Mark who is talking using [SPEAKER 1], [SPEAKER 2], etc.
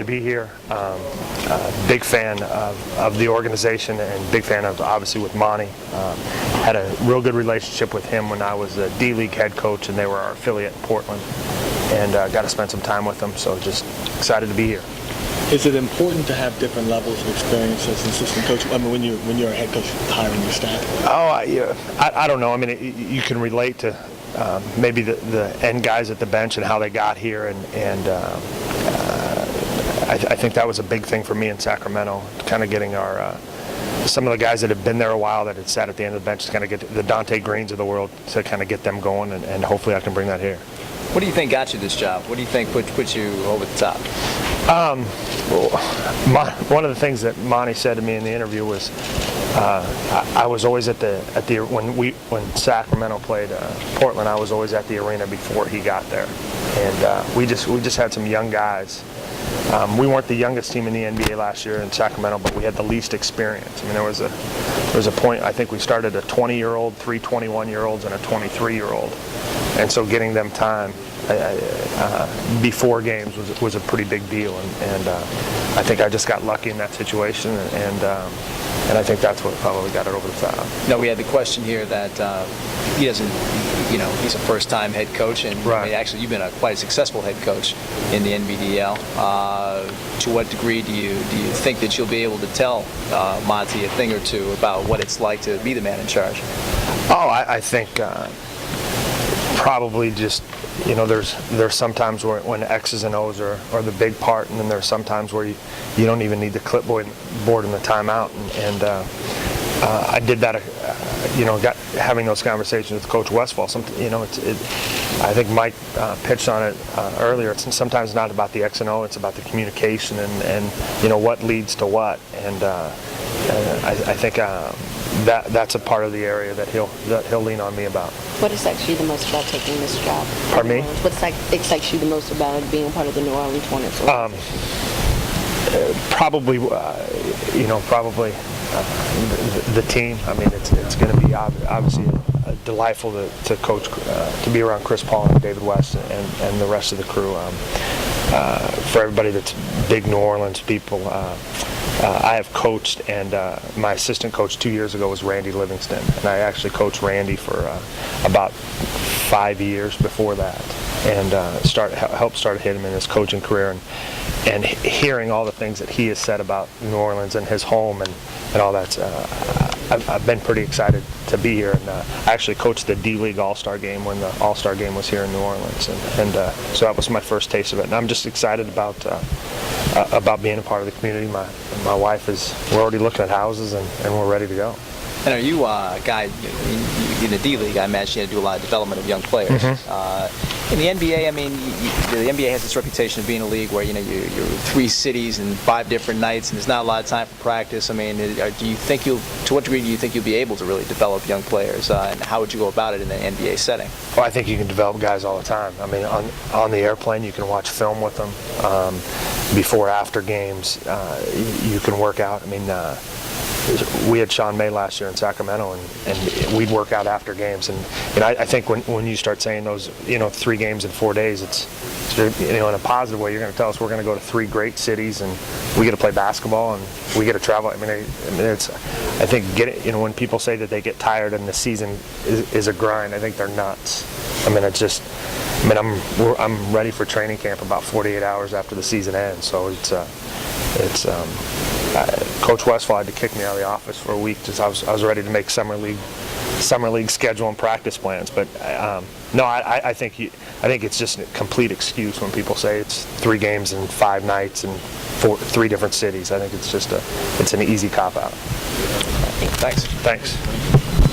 [SPEAKER 1] to be here. Big fan of the organization and big fan of, obviously, with Monty. Had a real good relationship with him when I was a D-League head coach, and they were our affiliate in Portland. And got to spend some time with them, so just excited to be here.
[SPEAKER 2] Is it important to have different levels of experience as an assistant coach? I mean, when you're a head coach hiring your staff?
[SPEAKER 1] I don't know. I mean, you can relate to maybe the end guys at the bench and how they got here, and I think that was a big thing for me in Sacramento, kind of getting our some of the guys that have been there a while that had sat at the end of the bench to kind of get the Dante Greens of the world to kind of get them going, and hopefully I can bring that here.
[SPEAKER 3] What do you think got you this job? What do you think put you over the top?
[SPEAKER 1] One of the things that Monty said to me in the interview was I was always when Sacramento played Portland, I was always at the arena before he got there, and we just had some young guys. We weren't the youngest team in the NBA last year in Sacramento, but we had the least experience. I mean, there was a point, I think we started a 20-year-old, 3 21-year-olds, and a 23-year-old. And so getting them time before games was a pretty big deal. And I think I just got lucky in that situation, and I think that's what probably got it over the top.
[SPEAKER 3] No, we had the question here that he doesn't, he's a first-time head coach, and
[SPEAKER 1] right.
[SPEAKER 3] I mean, actually you've been quite a successful head coach in the NBDL. To what degree do you think that you'll be able to tell Monty a thing or two about what it's like to be the man in charge?
[SPEAKER 1] I think probably just, there's sometimes when X's and O's are the big part, and then there's sometimes where you don't even need the clipboard in the timeout, and I did that, having those conversations with Coach Westphal. I think Mike pitched on it earlier. It's sometimes not about the X and O, it's about the communication and what leads to what, and I think that's a part of the area that he'll lean on me about.
[SPEAKER 4] What excites you the most about taking this job?
[SPEAKER 1] Pardon me?
[SPEAKER 4] What excites you the most about being part of the New Orleans Hornets?
[SPEAKER 1] Probably the team. I mean, it's going to be obviously delightful to coach, to be around Chris Paul and David West and the rest of the crew. For everybody that's big New Orleans people, I have coached, and my assistant coach 2 years ago was Randy Livingston, and I actually coached Randy for about 5 years before that, and helped start him in his coaching career, and hearing all the things that he has said about New Orleans and his home and all that. I've been pretty excited to be here, and I actually coached the D-League All-Star game when the All-Star game was here in New Orleans, and so that was my first taste of it, and I'm just excited about being a part of the community. My wife we're already looking at houses, and we're ready to go.
[SPEAKER 3] And are you a guy in the D-League? I imagine you had to do a lot of development of young players.
[SPEAKER 1] Mm-hmm.
[SPEAKER 3] In the NBA, I mean, the NBA has this reputation of being a league where you're 3 cities and 5 different nights, and there's not a lot of time for practice. I mean, do you think to what degree do you think you'll be able to really develop young players, and how would you go about it in an NBA setting?
[SPEAKER 1] Well, I think you can develop guys all the time. I mean, on the airplane, you can watch film with them. Before, after games, you can work out. I mean, we had Sean May last year in Sacramento, and we'd work out after games. And I think when you start saying those, 3 games in 4 days, it's in a positive way. You're going to tell us we're going to go to 3 great cities, and we get to play basketball, and we get to travel. I mean, it's. I think when people say that they get tired and the season is a grind, I think they're nuts. I mean, it's just. I mean, I'm ready for training camp about 48 hours after the season ends. So Coach Westphal had to kick me out of the office for a week. Just I was ready to make summer league schedule and practice plans. But no, I think it's just a complete excuse when people say it's 3 games and 5 nights and 3 different cities. I think it's an easy cop out.
[SPEAKER 3] Thanks.
[SPEAKER 1] Thanks.